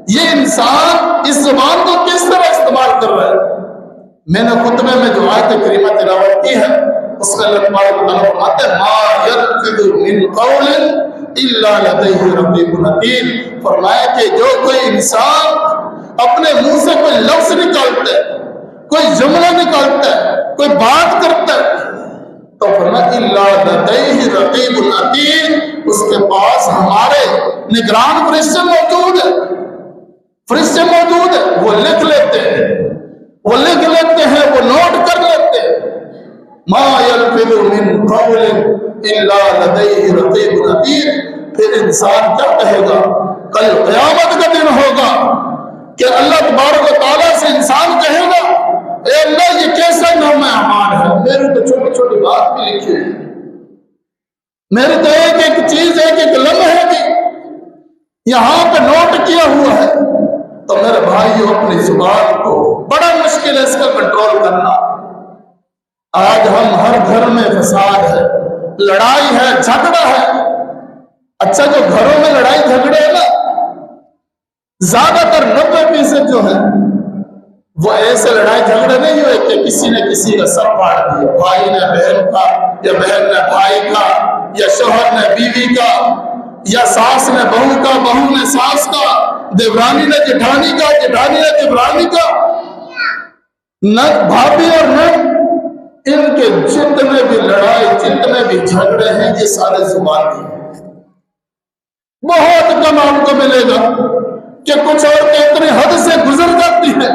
یہ انسان اس زبان کو کس طرح استعمال کر رہا ہے؟ میں نے خطبے میں جو آیت کریمہ تلاوت کی ہے اس میں اللہ تبارک و تعالیٰ فرماتے ہیں ما یلفظ من قول الا لدیہ رقیب عتید، فرمایا کہ جو کوئی انسان اپنے منہ سے کوئی لفظ نکالتا ہے، کوئی جملہ نکالتا ہے، کوئی بات کرتا ہے، تو فرمایا الا لدیہ رقیب عتید، اس کے پاس ہمارے نگران فرشتے موجود ہیں، فرشتے موجود ہیں، وہ لکھ لیتے ہیں، وہ لکھ لیتے ہیں، وہ نوٹ کر لیتے ہیں۔ ما یلفظ من قول الا لدیہ رقیب عتید، پھر انسان کیا کہے گا؟ کل قیامت کا دن ہوگا کہ اللہ تبارک و تعالیٰ سے انسان کہے گا اے اللہ یہ کیسا نام اعمال ہے، میرے تو چھوٹی چھوٹی بات بھی لکھی ہے، میرے تو ایک ایک چیز ایک ایک لمحے بھی یہاں پہ نوٹ کیا ہوا ہے۔ تو میرے بھائیو اپنی زبان کو بڑا مشکل ہے اس کا کنٹرول کرنا۔ آج ہم ہر گھر میں فساد ہے، لڑائی ہے، جھگڑا ہے۔ اچھا جو گھروں میں لڑائی جھگڑے ہے نا، زیادہ تر 90% جو ہے وہ ایسے لڑائی جھگڑے نہیں ہوئے کہ کسی نے کسی کا سر پاڑ دیا، بھائی نے بہن کا، یا بہن نے بھائی کا، یا شوہر نے بیوی کا، یا ساس نے بہو کا، بہو نے ساس کا، دیورانی نے جٹھانی کا، جٹھانی نے دیورانی کا، نہ بھابھی اور نہ ان کے جتنے بھی لڑائی جتنے بھی جھگڑے ہیں یہ سارے زبان کے ہیں۔ بہت کم آپ کو ملے گا کہ کچھ عورتیں اتنی حد سے گزر جاتی ہیں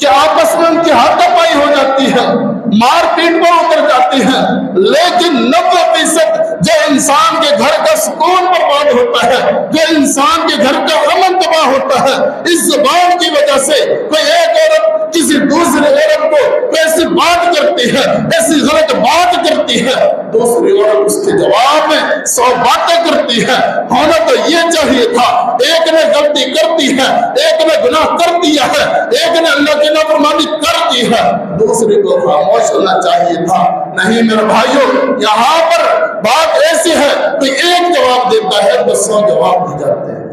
کہ آپس میں ان کی ہاتھا پائی ہو جاتی ہے، مار پیٹ پر اتر جاتی ہیں، لیکن 90% جو انسان کے گھر کا سکون برباد ہوتا ہے، جو انسان کے گھر کا امن تباہ ہوتا ہے، اس زبان کی وجہ سے کوئی ایک عورت کسی دوسری عورت کو ایسی بات کرتی ہے، ایسی غلط بات کرتی ہے، دوسری عورت اس کے جواب میں 100 باتیں کرتی ہے۔ ہونا تو یہ چاہیے تھا ایک نے غلطی کرتی ہے، ایک نے گناہ کر دیا ہے، ایک نے اللہ کی نافرمانی کر دی ہے، دوسرے کو خاموش ہونا چاہیے تھا۔ نہیں میرے بھائیوں، یہاں پر بات ایسی ہے کہ ایک جواب دیتا ہے تو 100 جواب دی جاتے ہیں،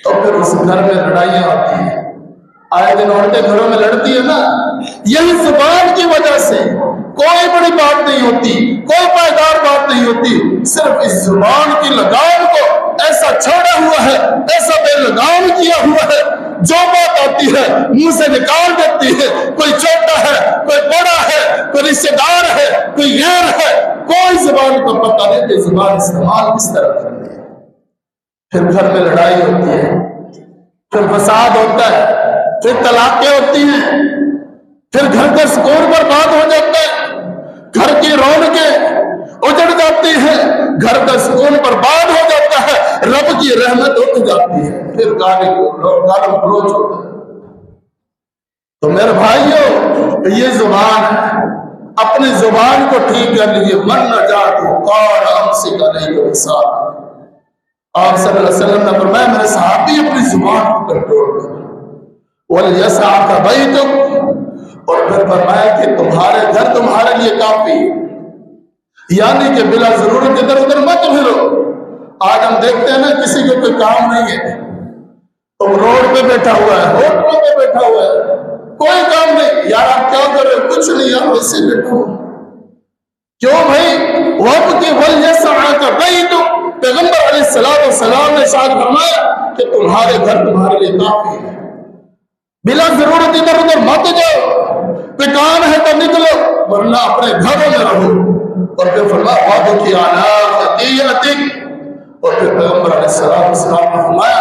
تو پھر اس گھر میں لڑائیاں آتی ہیں۔ آئے دن عورتیں گھروں میں لڑتی ہے نا، یہی زبان کی وجہ سے۔ کوئی بڑی بات نہیں ہوتی، کوئی پائیدار بات نہیں ہوتی، صرف اس زبان کی لگام کو ایسا چھوڑا ہوا ہے، ایسا بے لگام کیا ہوا ہے، جو بات آتی ہے منہ سے نکال دیتی ہے۔ کوئی چھوٹا ہے، کوئی بڑا ہے، کوئی رشتے دار ہے، کوئی غیر ہے، کوئی زبان کو پتہ نہیں کہ زبان استعمال کس طرح کرنی ہے۔ پھر گھر میں لڑائی ہوتی ہے، پھر فساد ہوتا ہے، پھر طلاقیں ہوتی ہیں، پھر گھر کا سکون برباد ہو جاتا ہے، گھر کی رونقیں اجڑ جاتی ہیں، گھر کا سکون برباد ہو جاتا ہے، رب کی رحمت اٹھ جاتی ہے، پھر گالم گلوچ ہوتا ہے۔ تو میرے بھائیوں یہ زبان ہے، اپنی زبان کو ٹھیک کر لیجیے۔ من نجات قال امسک علیک لسانک، آپ صلی اللہ علیہ وسلم نے فرمایا میرے صحابی اپنی زبان کو کنٹرول کریں، وَلْيَسْعَكَ بَيْتُكَ، اور پھر فرمایا کہ تمہارے گھر تمہارے لیے کافی، یعنی کہ بلا ضرورت ادھر ادھر مت پھرو۔ آج ہم دیکھتے ہیں نا کسی کو کوئی کام نہیں ہے، تم روڈ پہ بیٹھا ہوا ہے، ہوٹلوں پہ بیٹھا ہوا ہے، کوئی کام نہیں، یار آپ کیا کر رہے ہو؟ کچھ نہیں یار، ویسے بیٹھا ہو۔ کیوں بھائی؟ وَابْكِ وَلْيَسْعَكَ بَيْتُكَ، پیغمبر علیہ السلام نے ارشاد فرمایا کہ تمہارے گھر تمہارے لیے کافی ہے، بلا ضرورت ادھر ادھر مت جاؤ، کوئی کام ہے تو نکلو، ورنہ اپنے گھروں میں رہو۔ اور پھر فرمایا وَابْكِ عَلَىٰ خَطِيئَتِكَ، اور پھر پیغمبر علیہ السلام نے فرمایا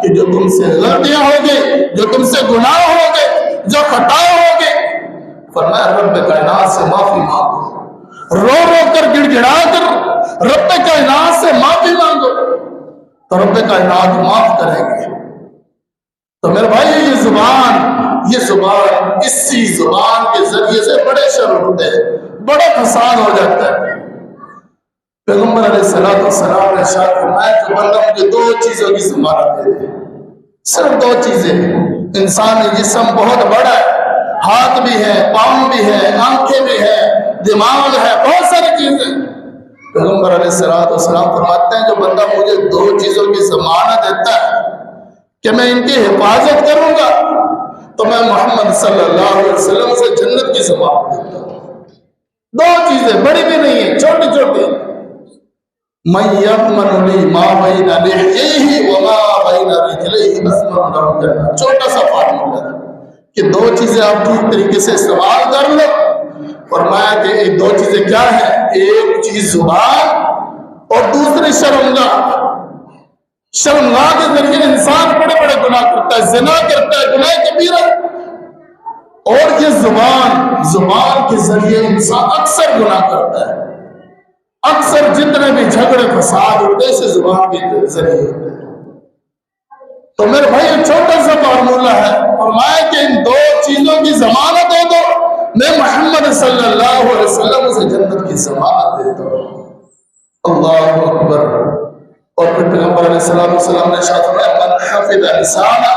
کہ جو تم سے غلطیاں ہوگی، جو تم سے گناہ ہوگے، جو خطا ہوگی، فرمایا رب کائنات سے معافی مانگو، رو رو کر گڑ گڑا کر رب کائنات سے معافی مانگو تو رب کائنات معاف کریں گے۔ تو میرے بھائی یہ زبان اسی زبان کے ذریعے سے بڑے شر ہوتے ہیں، بڑا فساد ہو جاتا ہے۔ پیغمبر علیہ السلام نے ارشاد فرمایا کہ بندہ مجھے 2 چیزوں کی ضمانت دے دے، صرف 2 چیزیں۔ انسانی جسم بہت بڑا ہے، ہاتھ بھی ہے، پاؤں بھی ہے، آنکھیں بھی ہے، دماغ ہے، بہت ساری چیزیں۔ پیغمبر علیہ السلام فرماتے ہیں جو بندہ مجھے 2 چیزوں کی ضمانت دیتا ہے کہ میں ان کی حفاظت کروں گا تو میں محمد صلی اللہ علیہ وسلم سے جنت کی ضمانت دیتا ہوں۔ دو چیزیں بڑی بھی نہیں ہیں، چھوٹی چھوٹی۔ من یضمن لی ما بین لحیہ وما بین رجلیہ اضمن لہ الجنہ، چھوٹا سا فارمولا ہے کہ دو چیزیں آپ ٹھیک طریقے سے استعمال کر لو۔ فرمایا کہ یہ دو چیزیں کیا ہیں؟ ایک چیز زبان اور دوسری شرمگاہ۔ شرمگاہ کے ذریعے انسان بڑے بڑے گناہ کرتا ہے، زنا کرتا ہے، گناہ کبیرہ، اور یہ زبان کے ذریعے انسان اکثر گناہ کرتا ہے۔ اکثر جتنے بھی جھگڑے فساد ہوتے ہیں اسے زبان کے ذریعے ہوتے ہیں۔ تو میرے بھائی چھوٹا سا فارمولا ہے، فرمایا کہ ان دو چیزوں کی ضمانت دے دو، میں محمد صلی اللہ علیہ وسلم سے جنت کی ضمانت دیتا ہوں۔ اللہ اکبر۔ اور پھر پیغمبر علیہ السلام نے ارشاد فرمایا من حفظ لسانہ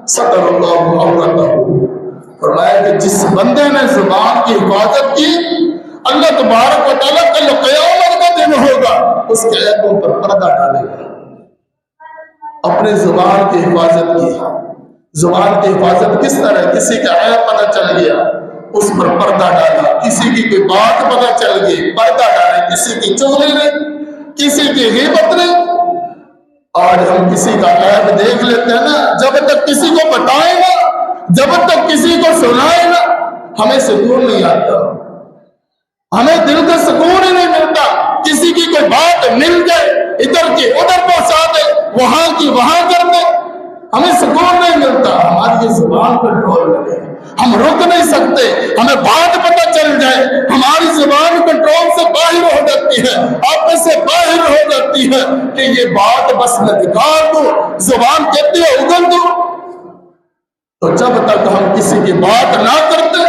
ستر اللہ عورتہ، فرمایا کہ جس بندے نے زبان کی حفاظت کی اللہ تبارک و تعالیٰ کل قیامت کا دن ہوگا اس کے عیبوں پر پردہ ڈالے گا۔ اپنے زبان کی حفاظت کی، زبان کی حفاظت کس طرح؟ کسی کا عیب پتہ چل گیا اس پر پردہ ڈالا، کسی کی کوئی بات پتہ چل گئی پردہ ڈالے، کسی کی چغلی نہیں، کسی کی غیبت نہیں۔ آج ہم کسی کا عیب دیکھ لیتے ہیں نا، جب تک کسی کو بتائیں نا، جب تک کسی کو سنائیں نا، ہمیں سکون نہیں آتا، ہمیں دل کا سکون ہی نہیں ملتا۔ کسی کی کوئی بات مل جائے ادھر کی ادھر پہنچا دے، وہاں کی وہاں کر دے، ہمیں سکون نہیں ملتا۔ ہماری یہ زبان کنٹرول لگے، ہم رک نہیں سکتے، ہمیں بات پتہ چل جائے ہماری زبان کنٹرول سے باہر ہو جاتی ہے، آپس سے باہر ہو جاتی ہے کہ یہ بات بس میں دکھا دوں، زبان کہتی ہے اگل دوں۔ تو جب تک ہم کسی کی بات نہ کرتے،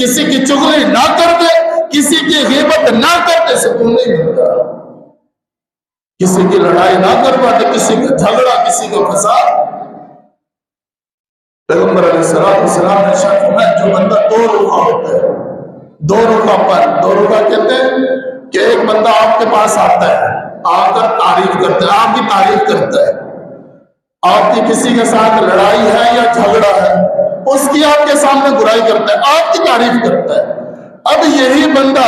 کسی کی چغلی نہ کرتے، کسی کی غیبت نہ کرتے، سکون نہیں ملتا۔ کسی کی لڑائی نہ کر پاتے، کسی کا جھگڑا، کسی کا فساد۔ پیغمبر علیہ السلام نے ارشاد فرمایا جو بندہ دو رخا ہوتا ہے، دو رخا پر، دو رخا کہتے ہیں کہ ایک بندہ آپ کے پاس آتا ہے، آ کر تعریف کرتا ہے، آپ کی تعریف کرتا ہے، آپ کی کسی کے ساتھ لڑائی ہے یا جھگڑا ہے، اس کی آپ کے سامنے برائی کرتا ہے، آپ کی تعریف کرتا ہے۔ اب یہی بندہ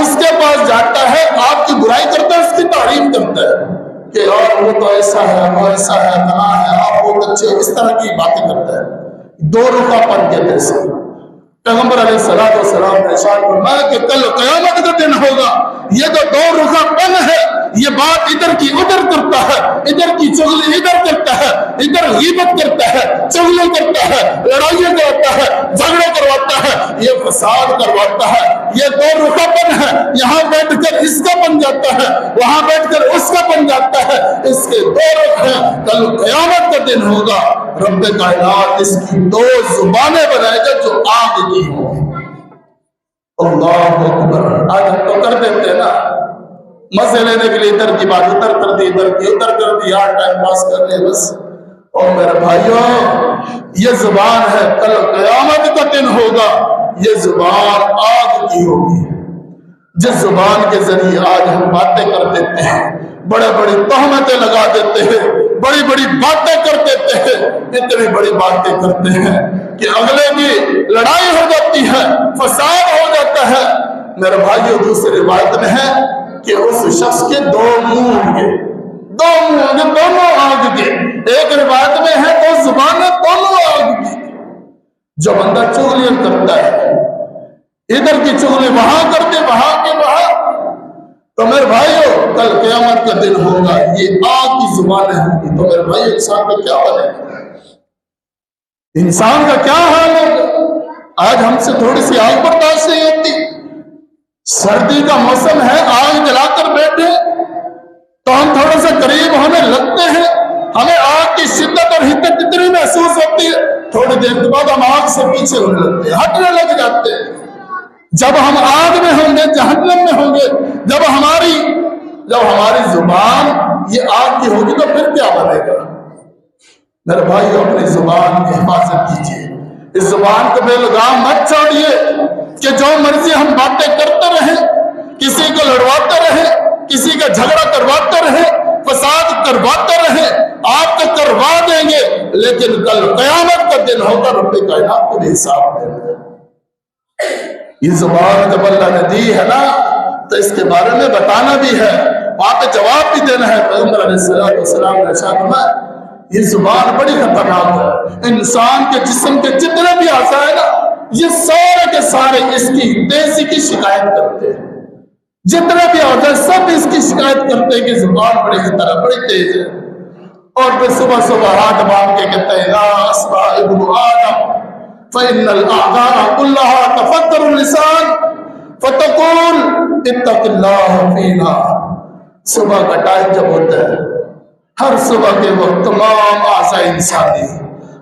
اس کے پاس جاتا ہے، آپ کی برائی کرتا ہے، اس کی تعریف کرتا ہے کہ یار وہ تو ایسا ہے، وہ ایسا ہے، فلاں ہے، آپ بہت اچھے، اس طرح کی باتیں کرتا ہے۔ دو رخا پن کہتے ہیں اسے۔ پیغمبر علیہ السلام نے ارشاد فرمایا کہ کل قیامت کا دن ہوگا، یہ جو دو رخا پن ہے، یہ بات ادھر کی ادھر کرتا ہے، ادھر کی چغلی ادھر کرتا ہے، ادھر غیبت کرتا ہے، چغلی کرتا ہے، لڑائیاں کرواتا ہے، جھگڑے کرواتا ہے، یہ فساد کرواتا ہے۔ یہ دو رخا پن ہے، یہاں بیٹھ کر اس کا بن جاتا ہے، وہاں بیٹھ کر اس کا بن جاتا ہے، اس کے دو رخ ہیں۔ کل قیامت کا دن ہوگا، رب کائنات اس کی دو زبانیں بنائے گا جو آگ کی ہوں۔ اللہ اکبر۔ آج ہم تو کر دیتے ہیں نا، مزے لینے کے لیے ادھر کی بات ادھر کر دی، ادھر کی ادھر کر دی، یار ٹائم پاس کر لے بس۔ اور میرے بھائیوں یہ زبان ہے، کل قیامت کا دن ہوگا، یہ زبان آگ کی ہوگی۔ جس زبان کے ذریعے آج ہم باتیں کر دیتے ہیں، بڑے بڑی تہمتیں لگا دیتے ہیں، بڑی بڑی باتیں کر دیتے ہیں، اتنی بڑی باتیں کرتے ہیں کہ اگلے کی لڑائی ہو جاتی ہے، فساد ہو جاتا ہے۔ میرے بھائیوں دوسری روایت میں ہے کہ اس شخص کے دو منہ ہوں گے، دو منہ ہوں گے، دونوں آگ کے۔ ایک روایت میں ہے دو زبانیں دونوں آگ کی۔ جو بندہ چغلیاں کرتا ہے، ادھر کی چغلی وہاں کرتے، وہاں کے وہاں، تو میرے بھائیوں کل قیامت کا دن ہوگا، یہ آگ کی زبانیں ہوں گی۔ تو میرے بھائی انسان کا کیا بنے گا؟ انسان کا کیا حال ہوگا؟ آج ہم سے تھوڑی سی آگ برداشت نہیں ہوتی، سردی کا موسم ہے، آگ جلا کر بیٹھے تو ہم تھوڑا سا قریب ہونے لگتے ہیں، ہمیں آگ کی شدت اور حدت اتنی محسوس ہوتی ہے، تھوڑی دیر کے بعد ہم آگ سے پیچھے ہونے لگتے ہیں، ہٹنے لگ جاتے ہیں۔ جب ہم آگ میں ہوں گے، جہنم میں ہوں گے، جب ہماری زبان یہ آگ کی ہوگی تو پھر کیا بنے گا؟ میرے بھائی اپنی زبان کی حفاظت کیجیے، اس زبان کو بے لگام مت چھوڑیے کہ جو مرضی ہم باتیں کرتے رہیں، کسی کو لڑواتے رہیں، کسی کا جھگڑا کرواتے رہیں، فساد کرواتے رہیں، آپ تو کروا دیں گے لیکن کل قیامت کا دن ہوگا، رب کائنات کو بھی حساب دینا ہے۔ یہ زبان جب اللہ نے دی ہے نا تو اس کے بارے میں بتانا بھی ہے، وہاں پہ جواب بھی دینا ہے۔ پیغمبر علیہ السلام نے ارشاد فرمایا یہ زبان بڑی خطرناک ہے، انسان کے جسم کے جتنے بھی اعضاء ہیں نا یہ سارے کے سارے اس کی تیزی کی شکایت کرتے ہیں، جتنے بھی اعضاء سب اس کی شکایت کرتے ہیں کہ زبان بڑی خطرناک بڑی تیز ہے۔ اور پھر صبح صبح ہاتھ باندھ کے کہتے ہیں لا اصبح ابن آدم فإن الأعداء كلها تفكر اللسان فتقول اتق الله فينا۔ صبح کا ٹائم جب ہوتا ہے ہر صبح کے وقت تمام اعضاء انسانی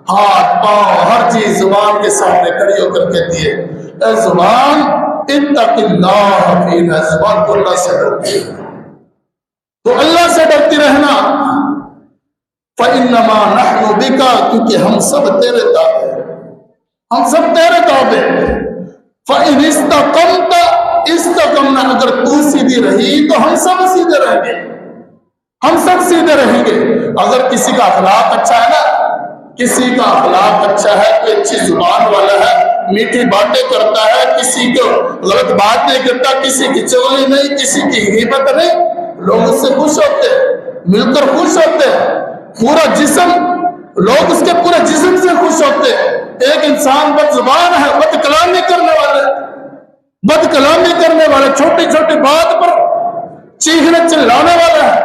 ہاتھ پاؤں ہر چیز زبان کے سامنے کھڑی ہو کر کہتی ہے اے زبان اتق اللہ فینا، زبان کو اللہ سے ڈرتی ہے تو اللہ سے ڈرتی رہنا۔ فإنما نحن بك، کیونکہ ہم سب تیرے تابع ہیں، ہم سب تیرے تابع ہیں۔ فإن استقمت استقمنا، اگر تو سیدھی رہی تو ہم سب سیدھے رہیں گے، ہم سب سیدھے رہیں گے۔ اگر کسی کا اخلاق اچھا ہے نا، کسی کا اخلاق اچھا ہے، کوئی اچھی زبان والا ہے، میٹھی باتیں کرتا ہے، کسی کو غلط بات نہیں کرتا، کسی کی چغلی نہیں، کسی کی غیبت نہیں، لوگ اس سے خوش ہوتے ہیں، مل کر خوش ہوتے ہیں، پورا جسم لوگ اس کے پورے جسم سے خوش ہوتے ہیں۔ ایک انسان بد زبان ہے، بد کلامی کرنے والا چھوٹی چھوٹی بات پر چیخنے چلانے والا ہے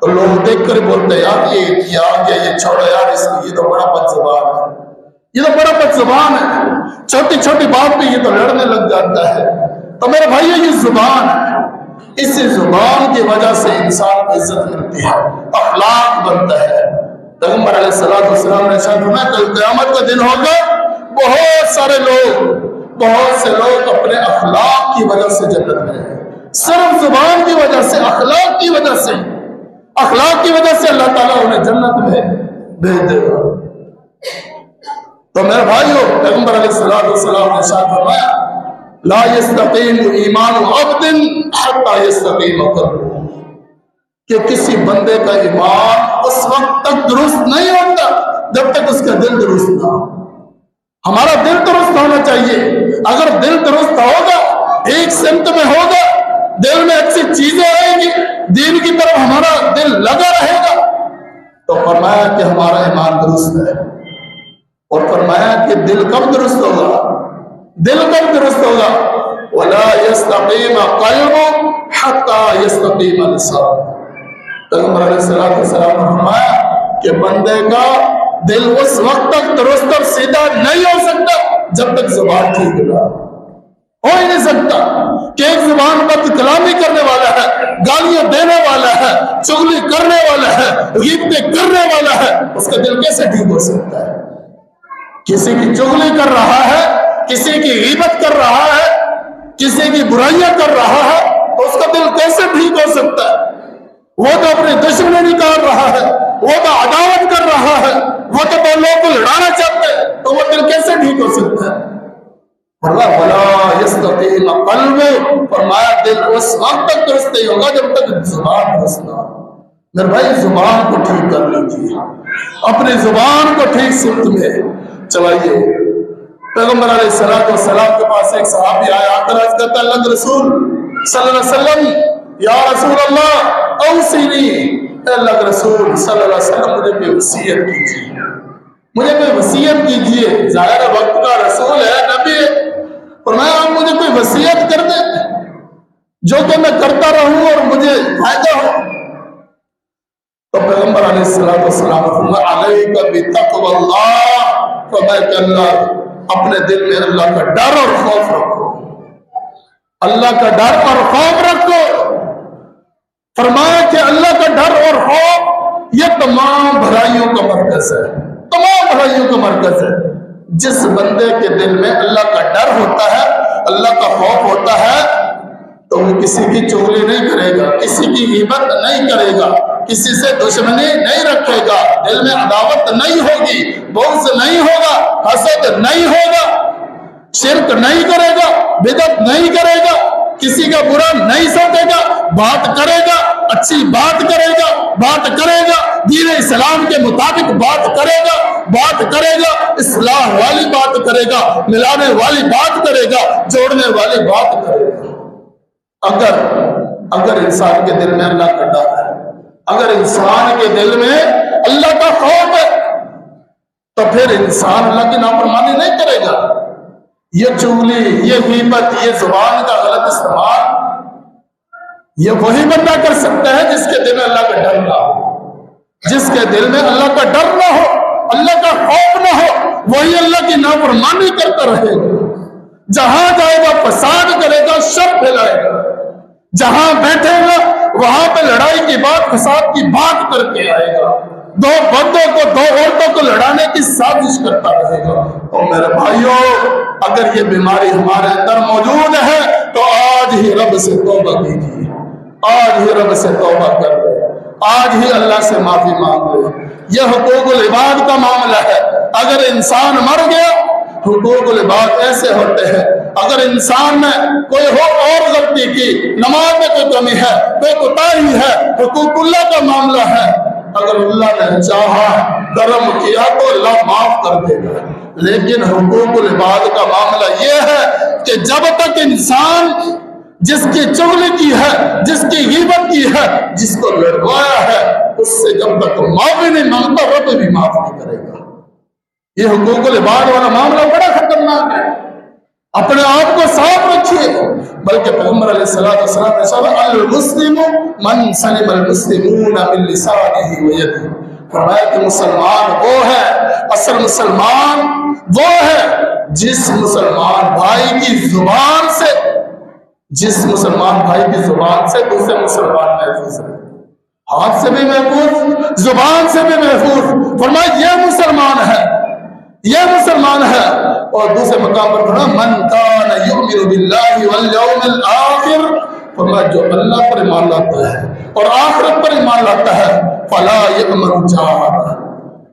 تو لوگ دیکھ کر بولتے ہیں یار یہ آ گیا، یہ چھوڑا یار، یہ تو بڑا بد زبان ہے، یہ تو بڑا بد زبان ہے، چھوٹی چھوٹی بات پہ یہ تو لڑنے لگ جاتا ہے۔ تو میرے بھائی یہ زبان ہے، اس زبان کی وجہ سے انسان کو عزت ملتی ہے، اخلاق بنتا ہے۔ پیغمبر علیہ السلام نے ارشاد فرمایا کل قیامت کا دن ہوگا، بہت سے لوگ اپنے اخلاق کی وجہ سے جنت میں ہیں، صرف زبان کی وجہ سے، اخلاق کی وجہ سے اللہ تعالیٰ انہیں جنت میں بھیج دے گا۔ تو میرے بھائیو پیغمبر علیہ السلام نے ارشاد فرمایا لا يستقیم ایمان عبد حتی یستقیم قلبہ، کہ کسی بندے کا ایمان اس وقت تک درست نہیں ہوتا جب تک اس کا دل درست نہ ہو۔ ہمارا دل درست ہونا چاہیے، اگر دل درست ہوگا، ایک سمت میں ہوگا، دل میں اچھی چیزیں آئیں گی، دین کی طرف ہمارا دل لگا رہے گا، تو فرمایا کہ ہمارا ایمان درست ہے۔ اور فرمایا کہ دل کب درست ہوگا؟ دل کب درست ہوگا؟ وَلَا يَسْتَقِيمَ قَلْبُ حَتَّى يَسْتَقِيمَ لِسَانُ۔ پیغمبر علیہ السلام نے فرمایا کہ بندے کا دل اس وقت تک درست اور سیدھا نہیں ہو سکتا جب تک زبان ٹھیک نہ ہو ہی نہیں سکتا۔ کہ ایک زبان بد کلامی کرنے والا ہے، گالیاں دینے والا ہے، چغلی کرنے والا ہے، غیبتیں کرنے والا ہے، اس کا دل کیسے ٹھیک ہو سکتا ہے؟ کسی کی چغلی کر رہا ہے، کسی کی غیبت کر رہا ہے، کسی کی برائیاں کر رہا ہے تو اس کا دل کیسے ٹھیک ہو سکتا ہے؟ وہ تو اپنی دشمنی نکال رہا ہے، وہ تو عداوت کر رہا ہے، وہ تو لوگوں کو لڑانا چاہتے ہیں، تو وہ دل کیسے ٹھیک ہو سکتا ہے؟ فرمایا وَلَا يَسْتَقِيمَ قَلْبُ، فرمایا دل اس وقت تک درست نہیں ہوگا جب تک زبان درست نہ ہو۔ میرے بھائی زبان کو ٹھیک کر لیجیے، اپنی زبان کو ٹھیک سمت میں چلائیے۔ پیغمبر علیہ السلام کے پاس ایک صحابی آیا، آ کر عرض کرتا اللہ کے رسول صلی اللہ علیہ وسلم یا رسول اللہ اوصینی، اے اللہ کے رسول صلی اللہ علیہ وسلم مجھے کوئی وصیت کیجیے، مجھے کوئی وصیت کیجیے۔ ظاہر وقت کا رسول ہے، نبی ہے، فرمایا آپ مجھے کوئی وصیت کر دیں جو کہ میں کرتا رہوں اور مجھے فائدہ ہو۔ تو پیغمبر علیہ السلام فرمایا علیک بتقوی اللہ، فرمایا کہ اللہ اپنے دل میں اللہ کا ڈر اور خوف رکھو، اللہ کا ڈر اور خوف رکھو۔ فرمایا کہ اللہ کا ڈر اور خوف یہ تمام بھلائیوں کا مرکز ہے، تمام بھلائیوں کا مرکز ہے۔ جس بندے کے دل میں اللہ کا ڈر ہوتا ہے، اللہ کا خوف ہوتا ہے، تو وہ کسی کی چغلی نہیں کرے گا، کسی کی غیبت نہیں کرے گا، کسی سے دشمنی نہیں رکھے گا، دل میں عداوت نہیں ہوگی، بغض نہیں ہوگا، حسد نہیں ہوگا، شرک نہیں کرے گا، بدعت نہیں کرے گا، کسی کا برا نہیں سوچے گا، بات کرے گا، اچھی بات کرے گا، دین اسلام کے مطابق بات کرے گا، بات کرے گا، اصلاح والی بات کرے گا، ملانے والی بات کرے گا، جوڑنے والی بات کرے گا۔ اگر انسان کے دل میں اللہ کا ڈر ہے، اگر انسان کے دل میں اللہ کا خوف ہے، تو پھر انسان اللہ کی نافرمانی نہیں کرے گا۔ یہ چغلی، یہ غیبت، یہ زبان کا غلط استعمال یہ وہی بندہ کر سکتا ہے جس کے دل میں اللہ کا ڈر نہ ہو، جس کے دل میں اللہ کا ڈر نہ ہو، اللہ کا خوف نہ ہو، وہی اللہ کی نافرمانی کرتا رہے گا۔ جہاں جائے گا فساد کرے گا، شر پھیلائے گا، جہاں بیٹھے گا وہاں پہ لڑائی کی بات، فساد کی بات کر کے آئے گا، دو بندوں کو، دو عورتوں کو لڑانے کی سازش کرتا رہے گا۔ اور میرے بھائیوں، اگر یہ بیماری ہمارے اندر موجود ہے تو آج ہی رب سے توبہ کیجیے، آج ہی رب سے توبہ کر لے، آج ہی اللہ سے معافی مانگ لے۔ یہ حقوق العباد کا معاملہ ہے۔ اگر انسان مر گیا، حقوق العباد ایسے ہوتے ہیں، اگر انسان نے کوئی اور غلطی کی، نماز میں کوئی کمی ہے، کوئی کوتاہی ہے، حقوق اللہ کا معاملہ ہے، اگر اللہ نے چاہا، کرم کیا تو اللہ معاف کر دے گا۔ لیکن حقوق العباد کا معاملہ یہ ہے کہ جب تک انسان جس کی چغلی کی ہے، جس کی غیبت کی ہے، جس کو لڑوایا ہے، اس سے جب تک معافی نہیں مانگتا، رب بھی معاف نہیں کرے گا۔ یہ حقوق العباد والا معاملہ بڑا خطرناک ہے۔ اپنے آپ کو صاف رکھیے، بلکہ پیغمبر علیہ السلام نے فرمایا المسلم من سلم المسلمون من لسانه ويده، فرمایا کہ مسلمان وہ ہے، اصل مسلمان وہ ہے جس مسلمان بھائی کی زبان سے، جس مسلمان بھائی کی زبان سے دوسرے مسلمان محفوظ ہے، ہاتھ سے بھی محفوظ، زبان سے بھی محفوظ۔ فرمایا یہ مسلمان ہے، یہ مسلمان ہے۔ اور دوسرے مقام پر فرمایا من کان یؤمن باللہ والیوم الآخر، فرمایا جو اللہ پر ایمان لاتا ہے اور آخرت پر ایمان لاتا ہے، فلا یأمن جارہ،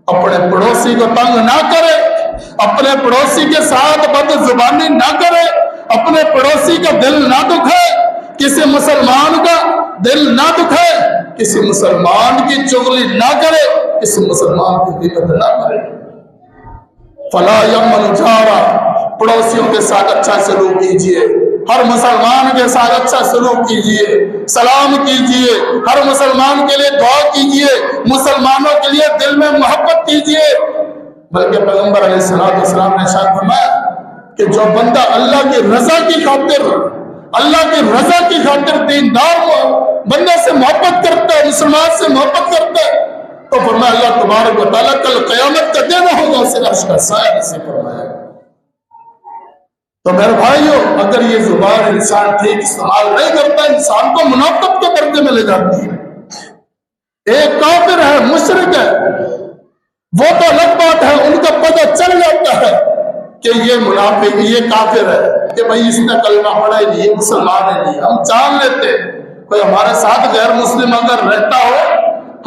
اپنے پڑوسی کو تنگ نہ کرے، اپنے پڑوسی کے ساتھ بد زبانی نہ کرے، اپنے پڑوسی کا دل نہ دکھائے، کسی مسلمان کا دل نہ دکھائے، کسی مسلمان کی چغلی نہ کرے، کسی مسلمان کی غیبت نہ کرے۔ فلا یمن جارا، پڑوسیوں کے ساتھ اچھا سلوک کیجئے، ہر مسلمان کے ساتھ اچھا سلوک کیجئے، سلام کیجئے، ہر مسلمان کے لیے دعا کیجئے، مسلمانوں کے لیے دل میں محبت کیجئے۔ بلکہ پیغمبر علیہ السلام نے ارشاد فرمایا کہ جو بندہ اللہ کی رضا کی خاطر، اللہ کی رضا کی خاطر دیندار ہو، بندہ سے محبت کرتا ہے، مسلمان سے محبت کرتا ہے، تو فرمایا اللہ تبارک و تعالیٰ کل قیامت کا دن ہوگا اسے عرش کا سایہ نصیب فرمائے گا۔ تو میرے بھائیوں، اگر یہ زبان انسان ٹھیک استعمال نہیں کرتا، انسان کو منافقت کے درجے میں لے جاتی ہے۔ ایک کافر ہے، مشرک ہے، وہ تو الگ بات ہے، ان کا پتہ چل جاتا ہے کہ یہ منافق، یہ کافر ہے، کہ بھئی اس نے کلمہ پڑھا ہی نہیں، یہ مسلمان ہے نہیں، ہم جان لیتے۔ کوئی ہمارے ساتھ غیر مسلم اگر رہتا ہو،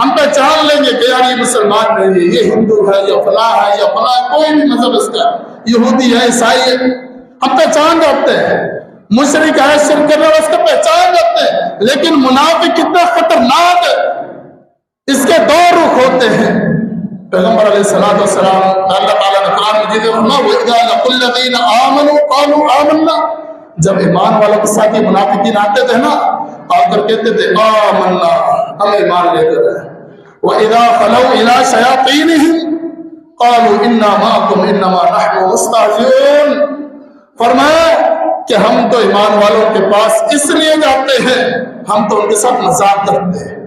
ہم پہچان لیں گے کہ یار یہ مسلمان نہیں ہے، یہ ہندو ہے، یا فلاں ہے، یا فلاں کوئی بھی مذہب اس کا، یہودی ہے، عیسائی ہے، ہم پہچان جاتے ہیں۔ مشرک ہے، شرک کرنے والا، اس کو پہچان جاتے ہیں۔ لیکن منافق کتنا خطرناک ہے، اس کے دو رخ ہوتے ہیں۔ پیغمبر علیہ السلام، اللہ تعالیٰ نے قرآن مجید میں فرمایا وَإِذَا لَقُوا الَّذِينَ آمَنُوا قَالُوا آمَنَّا، جب ایمان والوں کے ساتھ یہ منافقین آتے تھے نا، آ کر کہتے تھے آمنا، ہم ایمان لے کر ہیں۔ وَإِذَا خَلَوْا إِلَىٰ شَيَاطِينِهِمْ قَالُوا إِنَّا مَعَكُمْ إِنَّمَا نَحْنُ مُسْتَهْزِئُونَ، فرمایا کہ ہم تو ایمان والوں کے پاس اس لیے جاتے ہیں، ہم تو ان کے ساتھ مذاق کرتے ہیں۔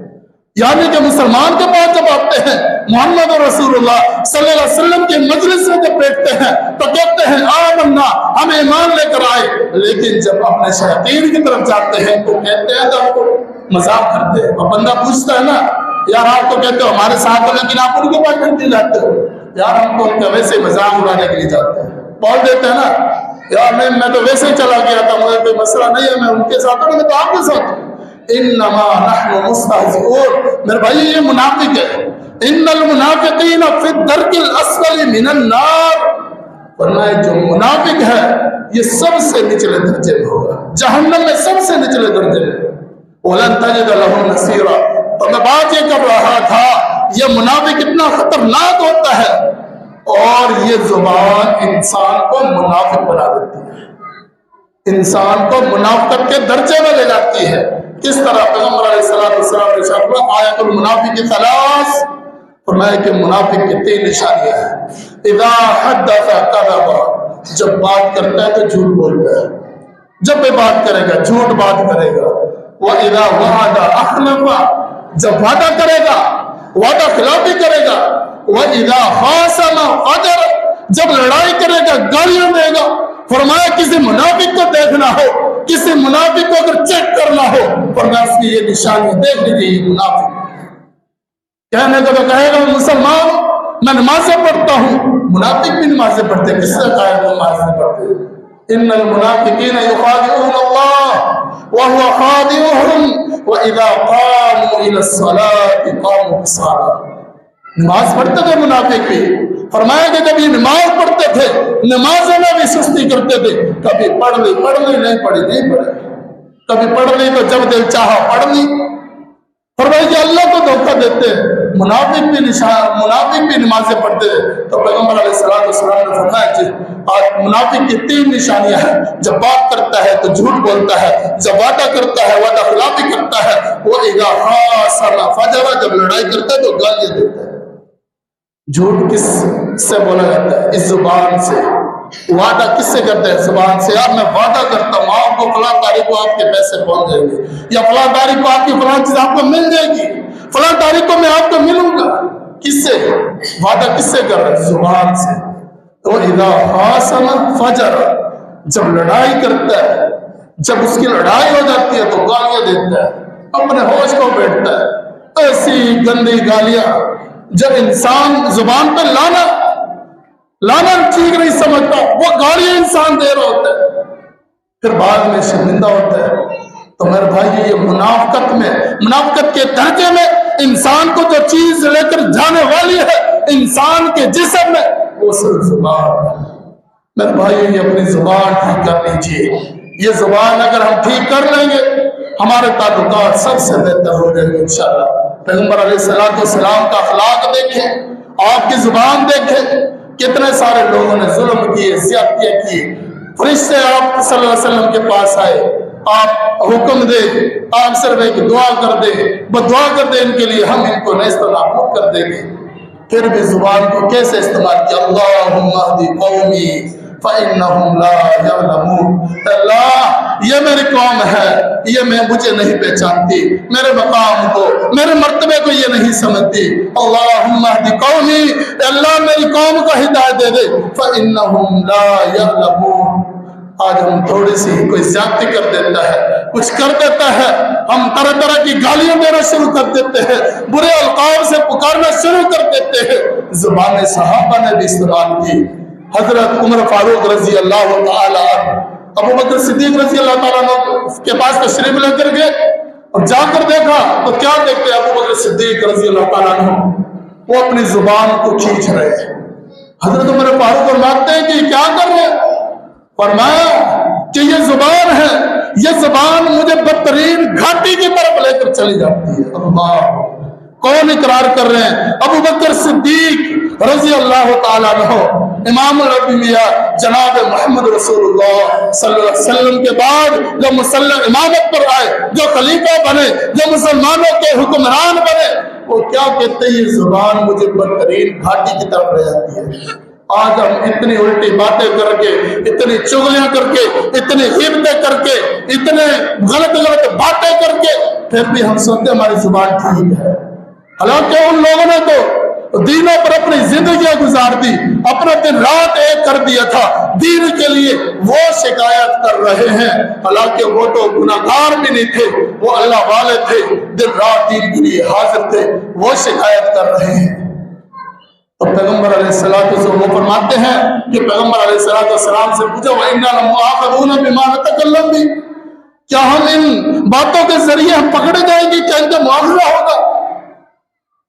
یعنی کہ مسلمان کے پاس جب آتے ہیں، محمد رسول اللہ صلی اللہ علیہ وسلم کے مجلس میں جب بیٹھتے ہیں تو کہتے ہیں آمنا، ہم ایمان لے کر آئے، لیکن جب اپنے شیاطین کی طرف جاتے ہیں تو کہتے ہیں تو آپ کو مذاق کرتے ہیں۔ اور بندہ پوچھتا ہے نا، یار آپ تو کہتے ہو ہمارے ساتھ ہو، لیکن آپ ان کے پاس نہیں جاتے ہو، یار ہم تو ان کا ویسے مذاق اڑانے کے لیے جاتے ہیں، بول دیتے ہیں نا، یار میں تو ویسے ہی چلا گیا تھا، مجھے کوئی مسئلہ نہیں ہے، میں ان کے ساتھ ہوں، میں تو آپ کے ساتھ ہوں۔ انما نحن مستہزئون، میرے بھائی یہ منافق ہے۔ ان المنافقین فی الدرک الاسفل من النار، فرمایا جو منافق ہے یہ سب سے نچلے درجے میں ہوگا، جہنم میں سب سے نچلے درجے میں۔ ولن تجد لهم نصیرا، تو میں بات یہ کر رہا تھا یہ منافق اتنا خطرناک ہوتا ہے، اور یہ زبان انسان کو منافق بنا دیتی ہے، انسان کو منافقت کے درجے میں لے جاتی ہے۔ کس طرح؟ پیغمبر علیہ السلام نے ارشاد فرمایا آیت المنافق ثلاث، فرمایا کہ منافق کی 3 نشانیاں ہیں۔ اذا حدث کذب، جب بات کرتا ہے تو جھوٹ بولتا ہے، جب بھی بات کرے گا جھوٹ بات کرے گا۔ وَإِذَا وَعَدَ أَخْلَفَ، جب وعدہ کرے گا وعدہ خلافی کرے گا۔ وَإِذَا خَاصَمَ فَجَرَ، جب لڑائی کرے گا گالیاں دے گا۔ فرمایا کسی منافق کو دیکھنا ہو، کسی منافق کو اگر چیک کرنا ہو، فرمایا اس کی یہ نشانی دیکھ لیجیے، یہ منافق کہنے کا تو کہے گا مسلمان میں نمازیں پڑھتا ہوں، منافق بھی نمازیں پڑھتے، کس سے کہا ہے نمازیں پڑھتے؟ ان المنافقین یخادعون اللہ وهو خادعهم واذا قاموا الى الصلاة قاموا كسالى، نماز پڑھتے تھے منافق بھی۔ فرمایا کہ جب یہ نماز پڑھتے تھے نمازوں میں بھی سستی کرتے تھے، کبھی پڑھ لی نہیں پڑھی نہیں پڑھی، کبھی پڑھ لی تو جب دل چاہا پڑھ لی۔ فرمایا کہ اللہ کو دھوکہ دیتے ہیں۔ منافق بھی نمازیں پڑھتے تھے، تو پیغمبر علیہ السلام نے فرمایا کہ منافق کی 3 نشانیاں ہیں، جب بات کرتا ہے تو جھوٹ بولتا ہے، جب وعدہ کرتا ہے وعدہ خلافی کرتا ہے، وہ اذا خاصم فجر، جب لڑائی کرتا ہے تو گالیاں دیتا ہے۔ جھوٹ کس سے بولا جاتا ہے؟ اس زبان سے۔ وعدہ کس سے کرتے ہیں؟ زبان سے۔ یار میں وعدہ کرتا ہوں آپ کو فلاں تاریخ کو آپ کے پیسے پہنچ جائیں گے، یا فلاں تاریخ کو آپ کی فلاں چیز آپ کو مل جائے گی، فلاں تاریخ کو میں آپ کو ملوں گا۔ کس سے وعدہ کس سے کر رہے ہیں؟ زبان سے۔ تو اذا خاصم فجر، جب لڑائی کرتا ہے، جب اس کی لڑائی ہو جاتی ہے تو گالیاں دیتا ہے، اپنے ہوش کو بیٹھتا ہے۔ ایسی گندی گالیاں جب انسان زبان پہ لانا ٹھیک نہیں سمجھتا، وہ گالیاں انسان دے رہا ہوتا ہے، پھر بعد میں شرمندہ ہوتا ہے۔ تو میرے بھائی یہ منافقت کے درجے میں انسان کو جو چیز لے کر جانے والی ہے انسان کے جسم میں، وہ صرف زبان ہے۔ میرے بھائی یہ اپنی زبان ٹھیک کر لیجیے، یہ زبان اگر ہم ٹھیک کر لیں گے ہمارے تعلقات سب سے بہتر ہو جائیں گے انشاءاللہ۔ پیغمبر علیہ السلام کا اخلاق دیکھیں، آپ کی زبان دیکھیں، کتنے سارے لوگوں نے ظلم کیے، زیادتیاں کی، فرشتے آپ صلی اللہ علیہ وسلم کے پاس آئے، آپ حکم دے، آپ صرف ایک دعا کر دے، بدعا کر دے ان کے لیے، ہم ان کو نیست و نابود کر دیں گے۔ پھر بھی زبان کو کیسے استعمال کیا؟ اللہم اہدی قومی فإنہم لا یعلمون، اللہ یہ میری قوم ہے، یہ مجھے نہیں پہچانتی، میرے مقام کو میرے مرتبے کو یہ نہیں سمجھتی۔ اللہم اہدی قومی، اللہ میری قوم کو ہدایت دے دے، فإنہم لا یعلمون۔ آج ہم تھوڑی سی کوئی زیادتی کر دیتا ہے، کچھ کر دیتا ہے، ہم طرح طرح کی گالیاں دینا شروع کر دیتے ہیں، برے القاب سے پکارنا شروع کر دیتے ہیں۔ زبان صحابہ نے بھی استعمال کی۔ حضرت عمر فاروق رضی اللہ تعالیٰ عنہ، ابو بکر صدیق رضی اللہ تعالیٰ عنہ کے پاس تشریف لے کر گئے اور جا کر دیکھا تو کیا دیکھتے؟ ابو بکر صدیق رضی اللہ تعالیٰ عنہ وہ اپنی زبان کو کھینچ رہے ہیں۔ حضرت عمر فاروق فرماتے ہیں کہ کیا کر رہے ہیں؟ فرمایا کہ یہ زبان ہے، یہ زبان مجھے بدترین گھاٹی کی طرف لے کر چلی جاتی ہے۔ اللہ، کون اقرار کر رہے ہیں؟ ابو بکر صدیق رضی اللہ تعالیٰ عنہ، امام الانبیاء جناب محمد رسول اللہ صلی اللہ علیہ وسلم کے بعد جو مسلم امامت پر آئے، جو خلیفہ بنے، جو مسلمانوں کے حکمران بنے، وہ کیا کہتے ہیں؟ یہ زبان مجھے بدترین گھاٹی کی طرف لے جاتی ہے۔ آج ہم اتنی الٹی باتیں کر کے، اتنی چغلیاں کر کے، اتنی غیبتیں کر کے، اتنے غلط باتیں کر کے، پھر بھی ہم سنتے ہماری زبان ٹھیک ہے۔ حالانکہ ان لوگوں نے تو دینوں پر اپنی زندگیاں گزار دی، اپنا دن رات ایک کر دیا تھا دین کے لیے، وہ شکایت کر رہے ہیں، حالانکہ وہ تو گناہگار بھی نہیں تھے، وہ اللہ والے تھے، دن رات دین کے لیے حاضر تھے، وہ شکایت کر رہے ہیں۔ تو پیغمبر علیہ السلام وہ فرماتے ہیں کہ پیغمبر علیہ السلام سے پوچھا وَإِنَّا لَمُؤَاخَذُونَ بِمَا نَتَكَلَّمُ بِهِ، کیا ہم ان باتوں کے ذریعے ہم پکڑے جائیں گے، کیا ان کا معاوضہ ہوگا؟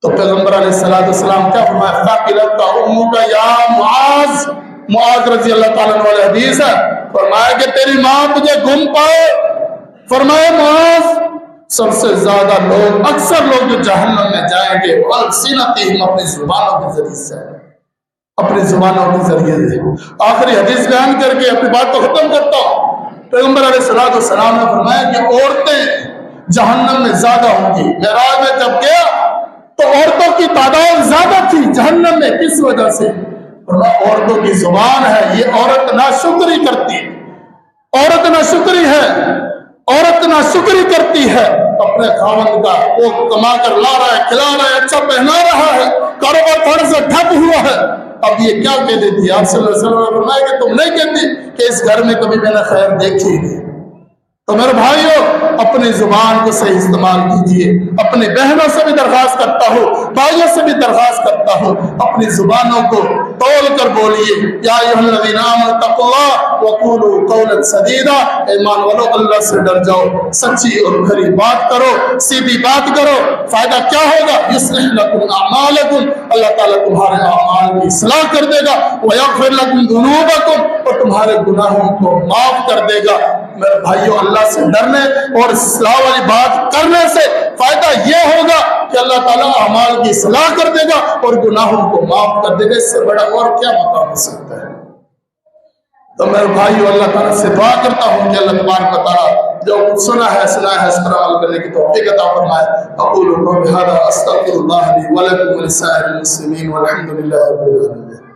تو پیغمبر علیہ السلام کیا فرمایا؟ ثَقِلَتْكَ أُمُّكَ يَا مُعَاذ، معاذ رضی اللہ تعالیٰ عنہ والی حدیث ہے، فرمایا کہ تیری ماں تجھے گم پائے۔ فرمایا معاذ سب سے زیادہ لوگ، اکثر لوگ جو جہنم میں جائیں گے وَأَلْسِنَتِهِمْ، اپنی زبانوں کے ذریعے سے، اپنی زبانوں کے ذریعے سے۔ آخری حدیث بیان کر کے اپنی بات کو ختم کرتا ہوں۔ پیغمبر علیہ السلام نے فرمایا کہ عورتیں جہنم میں زیادہ ہوں گی۔ معراج میں جب گیا تو عورتوں کی تعداد زیادہ تھی جہنم میں، کس وجہ سے؟ فرمایا عورتوں کی زبان ہے، یہ عورت ناشکری کرتی ہے، عورت ناشکری ہے، عورت ناشکری کرتی ہے اپنے خاوند کا، وہ کما کر لا رہا ہے، کھلا رہا ہے، اچھا پہنا رہا ہے، کاروبار تھوڑا سا ٹھپ ہوا ہے، اب یہ کیا کہہ دیتی ہے؟ آپ صلی اللہ علیہ وسلم نے فرمایا کہ تم نہیں کہتی کہ اس گھر میں کبھی میں نے خیر دیکھی نہیں۔ تو میرے بھائیوں اپنی زبان کو صحیح استعمال کیجئے۔ اپنی بہنوں سے بھی درخواست کرتا ہوں، بھائیوں سے بھی درخواست کرتا ہوں، اپنی زبانوں کو تول کر بولیے۔ یا ایھا الذین آمنوا اتقوا اللہ وقولوا قولا سدیدا، ایمان والو اللہ سے ڈر جاؤ، سچی اور کھری بات کرو، سیدھی بات کرو، فائدہ کیا ہوگا؟ یصلح لکم اعمالکم، اللہ تعالیٰ تمہارے اعمال کی اصلاح کر دے گا، ویغفر لکم ذنوبکم، اور تمہارے گناہوں کو معاف کر دے گا۔ میرے بھائیوں اللہ سے ڈرنے اور اصلاح والی بات کرنے سے فائدہ یہ ہوگا کہ اللہ تعالیٰ اعمال کی اصلاح کر دے گا اور گناہوں کو معاف کر دے گا، اس سے بڑا اور کیا مقام ہو سکتا ہے؟ تو میرے بھائیوں اللہ تعالیٰ سے دعا کرتا ہوں کہ اللہ تبارک و تعالیٰ جو کچھ سنا ہے اس پر عمل کرنے کی توفیق عطا فرمائے۔ اقول قولی ھذا استغفر اللہ لی ولکم ولسائر المسلمین والحمد للہ رب العالمین۔